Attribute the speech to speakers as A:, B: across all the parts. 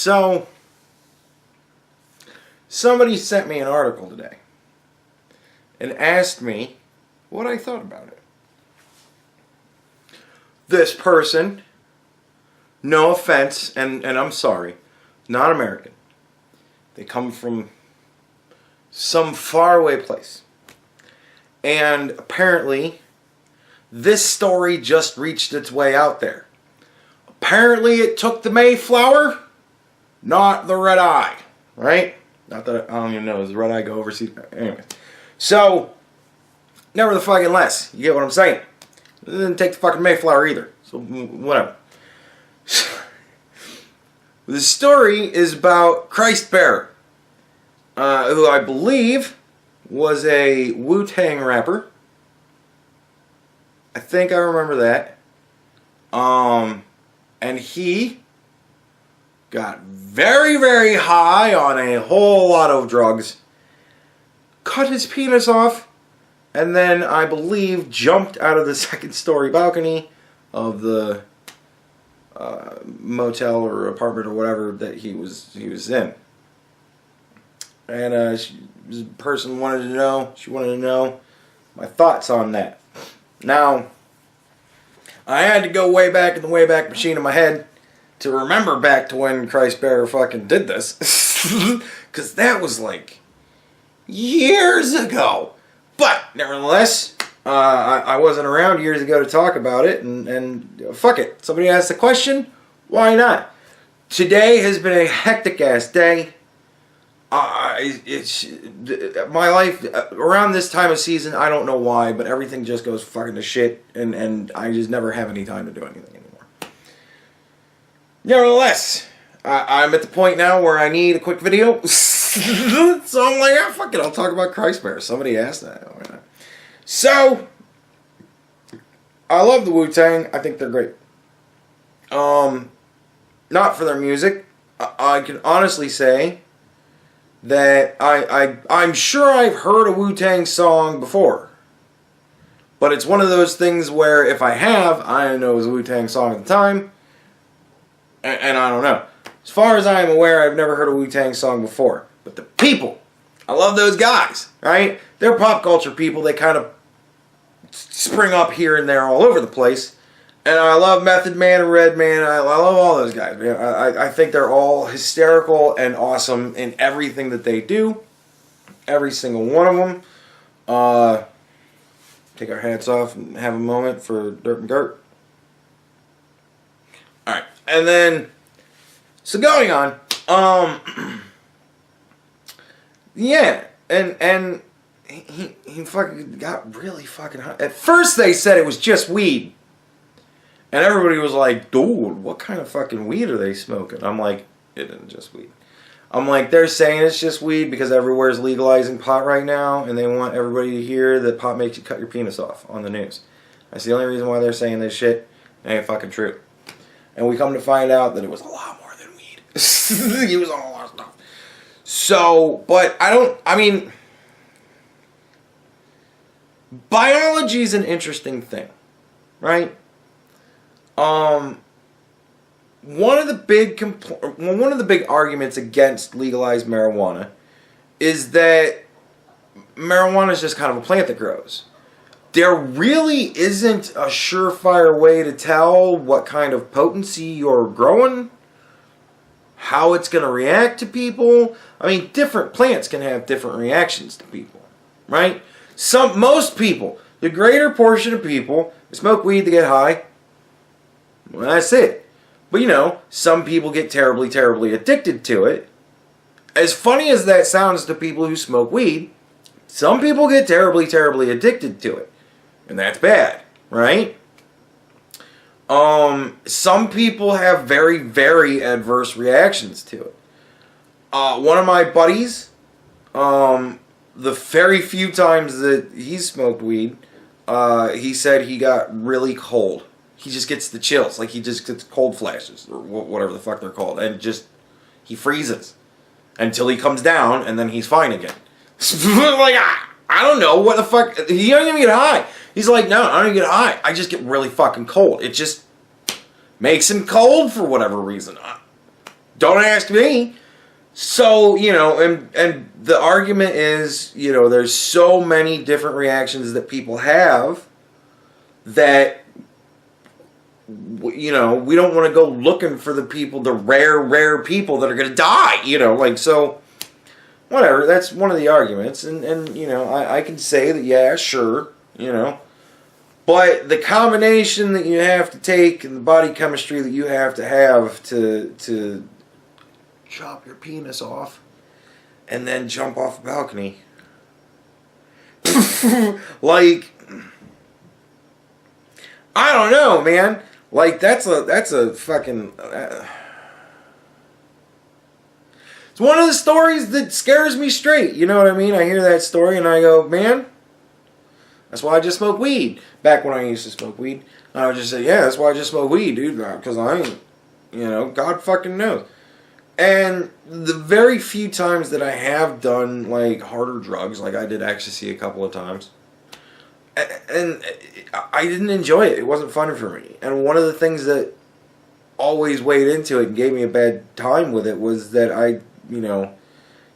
A: So, somebody sent me an article today and asked me what I thought about it. This person, no offense, and I'm sorry, not American. They come from some faraway place. And apparently, this story just reached its way out there. Apparently, it took the Mayflower, not the red eye, right? Not that, I don't even know, does the red eye go overseas? Anyway. So, never the fucking less. You get what I'm saying? It didn't take the fucking Mayflower either. So, whatever. The story is about Christ Bearer, who I believe was a Wu-Tang rapper. I think I remember that. And he got very, very high on a whole lot of drugs, cut his penis off, and then I believe jumped out of the second-story balcony of the motel or apartment or whatever that he was in. And the person wanted to know my thoughts on that. Now, I had to go way back in the Wayback Machine in my head to remember back to when Christ Bearer fucking did this. Because that was like years ago. But, nevertheless, I wasn't around years ago to talk about it, and fuck it. Somebody asked the question, why not? Today has been a hectic-ass day. It's my life, around this time of season, I don't know why, but everything just goes fucking to shit, and I just never have any time to do anything anymore. Nevertheless, I'm at the point now where I need a quick video. So I'm like, ah, fuck it, I'll talk about Christ Bearer. Somebody asked that. Why not? So, I love the Wu-Tang. I think they're great. Not for their music. I can honestly say that I'm sure I've heard a Wu-Tang song before. But it's one of those things where if I have, I didn't know it was a Wu-Tang song at the time. And I don't know. As far as I am aware, I've never heard a Wu-Tang song before. But the people, I love those guys, right? They're pop culture people. They kind of spring up here and there all over the place. And I love Method Man and Redman. I love all those guys. I think they're all hysterical and awesome in everything that they do. Every single one of them. Take our hats off and have a moment for Dirt and Gert. Alright. And then, so going on. Yeah. And he fucking got really fucking high. At first they said it was just weed. And everybody was like, dude, what kind of fucking weed are they smoking? I'm like, it isn't just weed. I'm like, they're saying it's just weed because everywhere's legalizing pot right now, and they want everybody to hear that pot makes you cut your penis off on the news. That's the only reason why they're saying this shit. It ain't fucking true. And we come to find out that it was a lot more than weed. He was on a lot of stuff. So, but I mean, biology's an interesting thing, right? One of the big arguments against legalized marijuana is that marijuana is just kind of a plant that grows. There really isn't a surefire way to tell what kind of potency you're growing, how it's going to react to people. I mean, different plants can have different reactions to people, right? Most people, the greater portion of people, smoke weed to get high. Well, that's it. But you know, some people get terribly, terribly addicted to it. As funny as that sounds to people who smoke weed, some people get terribly, terribly addicted to it. And that's bad, right? Some people have very, very adverse reactions to it. One of my buddies, the very few times that he smoked weed, he said he got really cold. He just gets the chills, like he just gets cold flashes, or whatever the fuck they're called, and just, he freezes until he comes down, and then he's fine again. Like, I don't know, what the fuck, he don't even get high. He's like, no, I don't even get high, I just get really fucking cold. It just makes him cold for whatever reason. Don't ask me. So, you know, and the argument is, you know, there's so many different reactions that people have that, you know, we don't want to go looking for the people, the rare people that are going to die, you know, like, so, whatever, that's one of the arguments, and you know, I can say that, yeah, sure, you know, but the combination that you have to take and the body chemistry that you have to chop your penis off and then jump off a balcony. Like, I don't know, man. Like, that's a fucking... it's one of the stories that scares me straight. You know what I mean? I hear that story and I go, man, that's why I just smoke weed. Back when I used to smoke weed, I would just say, yeah, that's why I just smoke weed, dude. Because I ain't, you know, God fucking knows. And the very few times that I have done, like, harder drugs, like I did ecstasy a couple of times, and I didn't enjoy it. It wasn't fun for me. And one of the things that always weighed into it and gave me a bad time with it was that you know,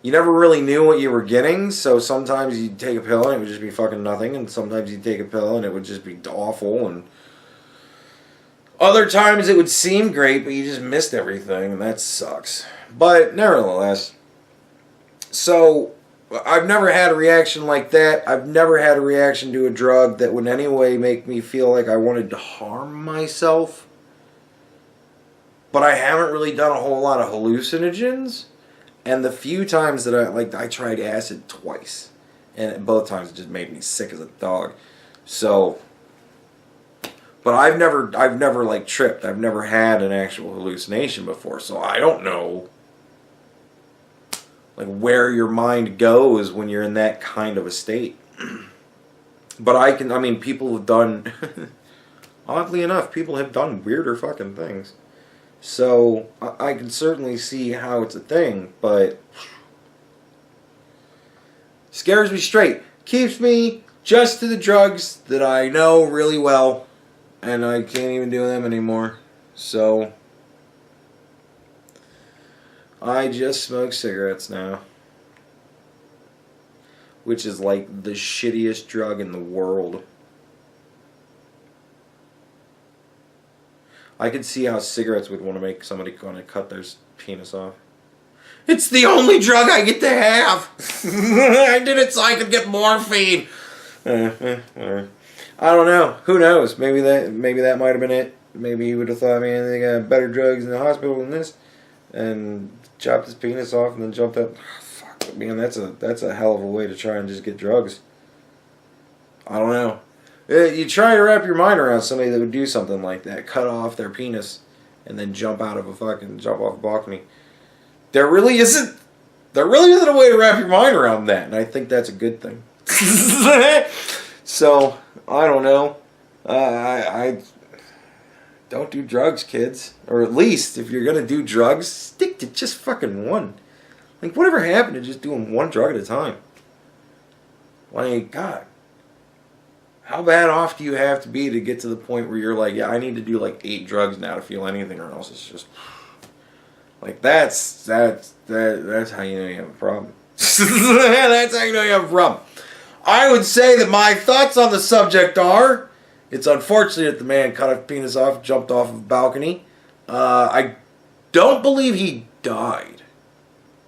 A: you never really knew what you were getting, so sometimes you'd take a pill and it would just be fucking nothing, and sometimes you'd take a pill and it would just be awful, and other times it would seem great, but you just missed everything, and that sucks. But nevertheless, so I've never had a reaction like that. I've never had a reaction to a drug that would in any way make me feel like I wanted to harm myself. But I haven't really done a whole lot of hallucinogens. And the few times that I tried acid twice, and both times it just made me sick as a dog. So, but I've never like tripped. I've never had an actual hallucination before, so I don't know like where your mind goes when you're in that kind of a state. But I mean, people have done, oddly enough, people have done weirder fucking things. So, I can certainly see how it's a thing, but scares me straight. Keeps me just to the drugs that I know really well, and I can't even do them anymore. So, I just smoke cigarettes now, which is like the shittiest drug in the world. I could see how cigarettes would want to make somebody want to cut their penis off. It's the only drug I get to have. I did it so I could get morphine. I don't know. Who knows? Maybe that might have been it. Maybe he would have thought, man, they got better drugs in the hospital than this, and chopped his penis off and then jumped up. Oh, fuck, man, that's a hell of a way to try and just get drugs. I don't know. You try to wrap your mind around somebody that would do something like that, cut off their penis, and then jump off a balcony. There really isn't a way to wrap your mind around that, and I think that's a good thing. So, I don't know. I don't do drugs, kids. Or at least, if you're gonna do drugs, stick to just fucking one. Like, whatever happened to just doing one drug at a time? Like, God. How bad off do you have to be to get to the point where you're like, yeah, I need to do like 8 drugs now to feel anything, or else it's just like that's how you know you have a problem. That's how you know you have a problem. I would say that my thoughts on the subject are, it's unfortunate that the man cut his penis off, jumped off of a balcony. I don't believe he died,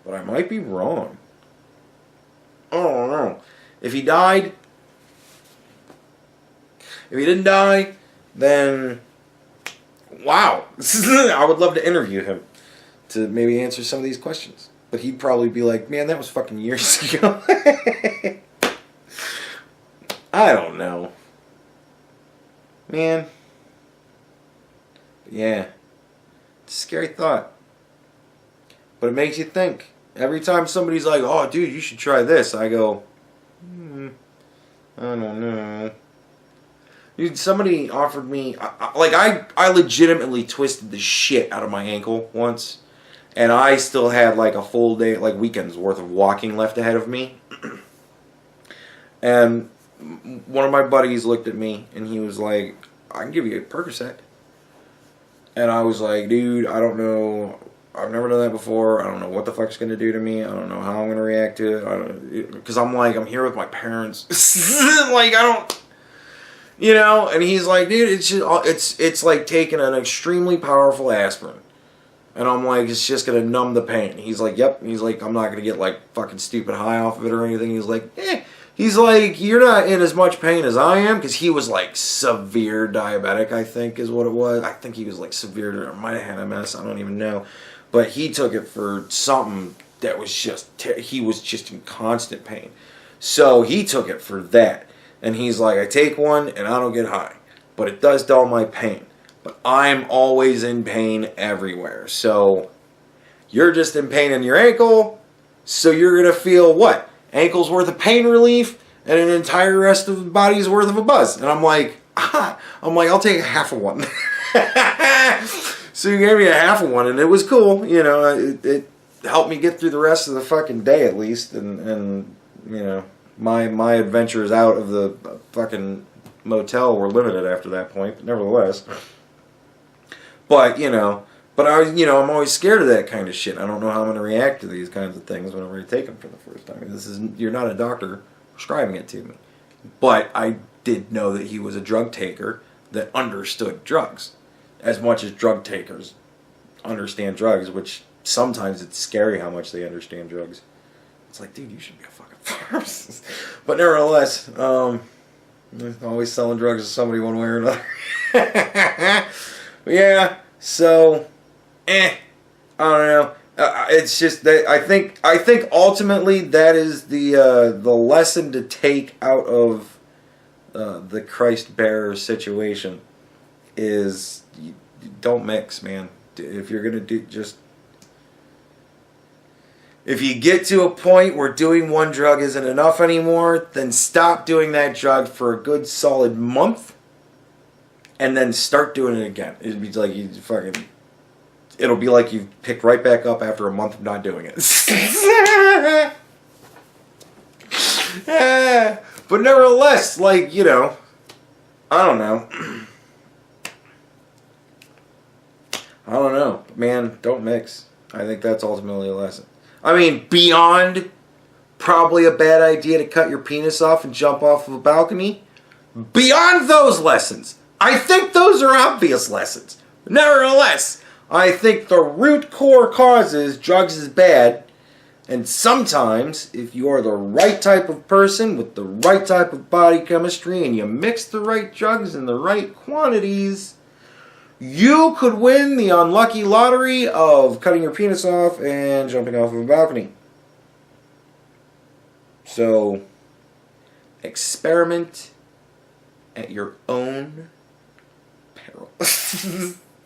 A: but I might be wrong. I don't know. If he died. If he didn't die, then wow. I would love to interview him to maybe answer some of these questions. But he'd probably be like, man, that was fucking years ago. I don't know. Man. Yeah. It's a scary thought. But it makes you think. Every time somebody's like, oh, dude, you should try this, I go, I don't know. Dude, somebody offered me, I legitimately twisted the shit out of my ankle once, and I still had like a full day, like weekend's worth of walking left ahead of me. And one of my buddies looked at me, and he was like, I can give you a Percocet. And I was like, dude, I don't know I've never done that before. I don't know what the fuck's gonna do to me. I don't know how I'm gonna react to it. Because I'm like, I'm here with my parents. Like, I don't, you know. And he's like, dude, it's just, it's like taking an extremely powerful aspirin. And I'm like, it's just gonna numb the pain. He's like, yep. He's like, I'm not gonna get like fucking stupid high off of it or anything. He's like, eh. He's like, you're not in as much pain as I am, because he was like severe diabetic, I think is what it was. I think he was like severe, or might have had MS. I don't even know. But he took it for something that was just, he was just in constant pain. So he took it for that. And he's like, I take one and I don't get high. But it does dull my pain. But I'm always in pain everywhere. So you're just in pain in your ankle. So you're going to feel what? Ankle's worth of pain relief and an entire rest of the body's worth of a buzz. And I'm like, I'll take a half of one. So you gave me a half of one, and it was cool. You know, it helped me get through the rest of the fucking day at least. And you know, my adventures out of the fucking motel were limited after that point. But nevertheless, but you know. But I'm always scared of that kind of shit. I don't know how I'm going to react to these kinds of things whenever I take them for the first time. You're not a doctor prescribing it to me. But I did know that he was a drug taker that understood drugs. As much as drug takers understand drugs, which sometimes it's scary how much they understand drugs. It's like, dude, you should be a fucking pharmacist. But nevertheless, always selling drugs to somebody one way or another. But yeah, so... I don't know. It's just that I think ultimately that is the lesson to take out of the Christ bearer situation is don't mix, man. If you're gonna do, just if you get to a point where doing one drug isn't enough anymore, then stop doing that drug for a good solid month, and then start doing it again. It'd be like you fucking. It'll be like you picked right back up after a month of not doing it. But nevertheless, like, you know, I don't know. I don't know. Man, don't mix. I think that's ultimately a lesson. I mean, beyond probably a bad idea to cut your penis off and jump off of a balcony, beyond those lessons, I think those are obvious lessons. Nevertheless, I think the root core cause is drugs is bad, and sometimes if you are the right type of person with the right type of body chemistry and you mix the right drugs in the right quantities, you could win the unlucky lottery of cutting your penis off and jumping off of a balcony. So, experiment at your own peril.